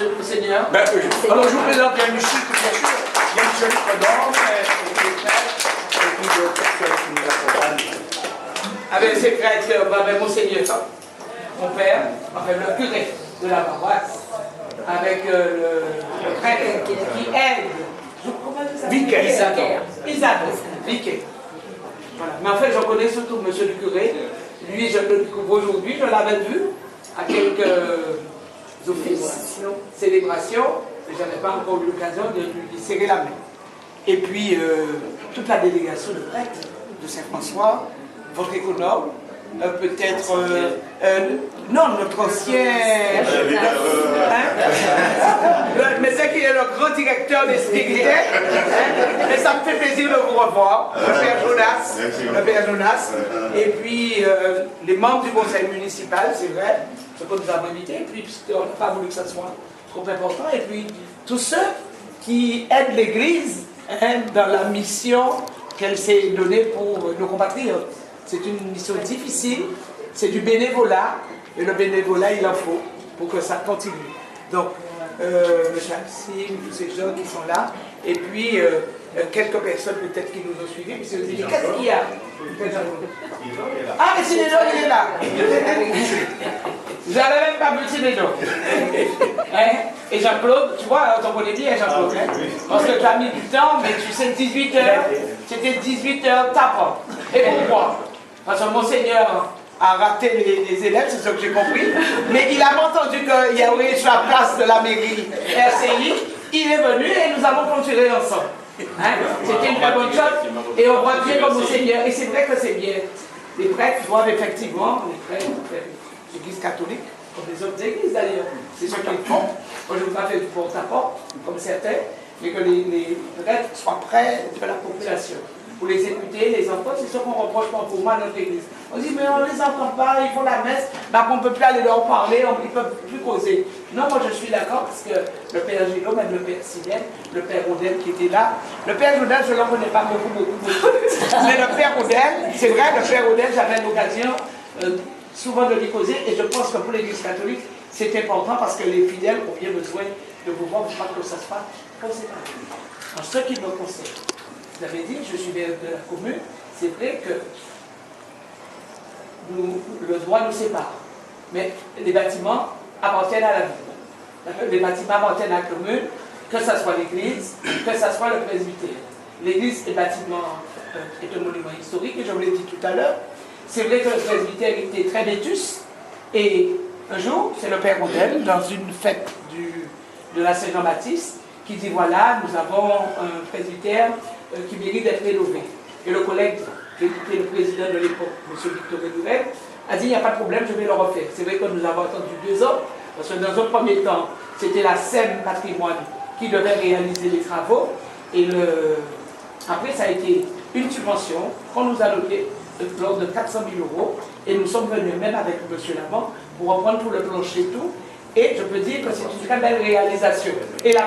monsieur le Seigneur. Alors, je vous présente Michel, bien sûr. Il y a Michel Prodon, et puis d'autres personnes qui nous accompagnent. Avec ses prêtres, avec Monseigneur, mon père, avec le curé de la paroisse, avec le prêtre qui aide. Vicaire. Isabelle. Vicaire. Voilà. Mais en fait, je connais surtout monsieur le curé. Lui, je le découvre aujourd'hui, je l'avais vu à quelques offices, célébrations, mais je n'avais pas encore eu l'occasion de lui serrer la main. Et puis, toute la délégation de prêtres de Saint-François, votre économe, peut-être, non, notre ancien, mais c'est qu'il est le grand directeur des spirituels, mais ça me fait plaisir de vous revoir, le Père Jonas, et puis les membres du conseil municipal, c'est vrai, ce que nous avons invité, et puis puisqu'on n'a pas voulu que ça soit trop important, et puis tous ceux qui aident l'Église dans la mission qu'elle s'est donnée pour nos compatriotes. C'est une mission difficile, c'est du bénévolat, et le bénévolat, il en faut pour que ça continue. Donc, M. Maxime, tous ces gens qui sont là, et puis quelques personnes peut-être qui nous ont suivis, puis se disent, qu'est-ce qu'il y a? Ah, mais Sinédo, il est là. J'avais même pas vu Sinédo. Et Jean-Claude, tu vois, on connaît bien Jean-Claude, parce que tu as mis du temps, mais tu sais, 18 heures, c'était 18 heures tapant. Et pourquoi? Parce que Monseigneur a raté les élèves, c'est ce que j'ai compris, mais il a entendu qu'il y avait sur la place de la mairie RCI, il est venu et nous avons continué ensemble. C'était une très bonne chose, et on voit bien comme Monseigneur, et c'est vrai que c'est bien. Les prêtres doivent effectivement, les prêtres de l'Église catholique, comme les autres églises d'ailleurs, c'est ce qu'ils font. Moi je ne veux pas faire du porte-à-porte, comme certains, mais que les prêtres soient près de la population. Pour les écouter, les entendre, c'est ce qu'on reproche pour moi à notre église. On dit, mais on ne les entend pas, ils font la messe, bah, on ne peut plus aller leur parler, ils ne peuvent plus causer. Non, moi je suis d'accord parce que le Père Gillot, même le Père Sidel, le Père Rodel qui était là, le Père Rodel, je ne le connais pas beaucoup. Mais le Père Rodel, c'est vrai, le Père Rodel, j'avais l'occasion souvent de lui causer, et je pense que pour l'Église catholique, c'est important parce que les fidèles ont bien besoin de vous voir, pour pas que ça se fasse comme c'est pas. En ce qui me concerne, vous avez dit, je suis de la commune, c'est vrai que le droit nous sépare, mais les bâtiments appartiennent à la ville. Les bâtiments appartiennent à la commune, que ce soit l'église, que ce soit le presbytère. L'église est un monument historique, et je vous l'ai dit tout à l'heure. C'est vrai que le presbytère était très vétuste, et un jour, c'est le Père Rodel, dans une fête de la Saint-Jean-Baptiste, qui dit voilà, nous avons un presbytère qui mérite d'être rénové. Et le collègue, qui était le président de l'époque, M. Victor Renouvel, a dit il n'y a pas de problème, je vais le refaire. C'est vrai que nous avons attendu 2 ans, parce que dans un premier temps, c'était la SEM Patrimoine qui devait réaliser les travaux, et après ça a été une subvention qu'on nous a donnée lors de 400 000 €, et nous sommes venus même avec M. Lamont pour reprendre tout le plancher et tout, et je peux dire que c'est une très belle réalisation. Et la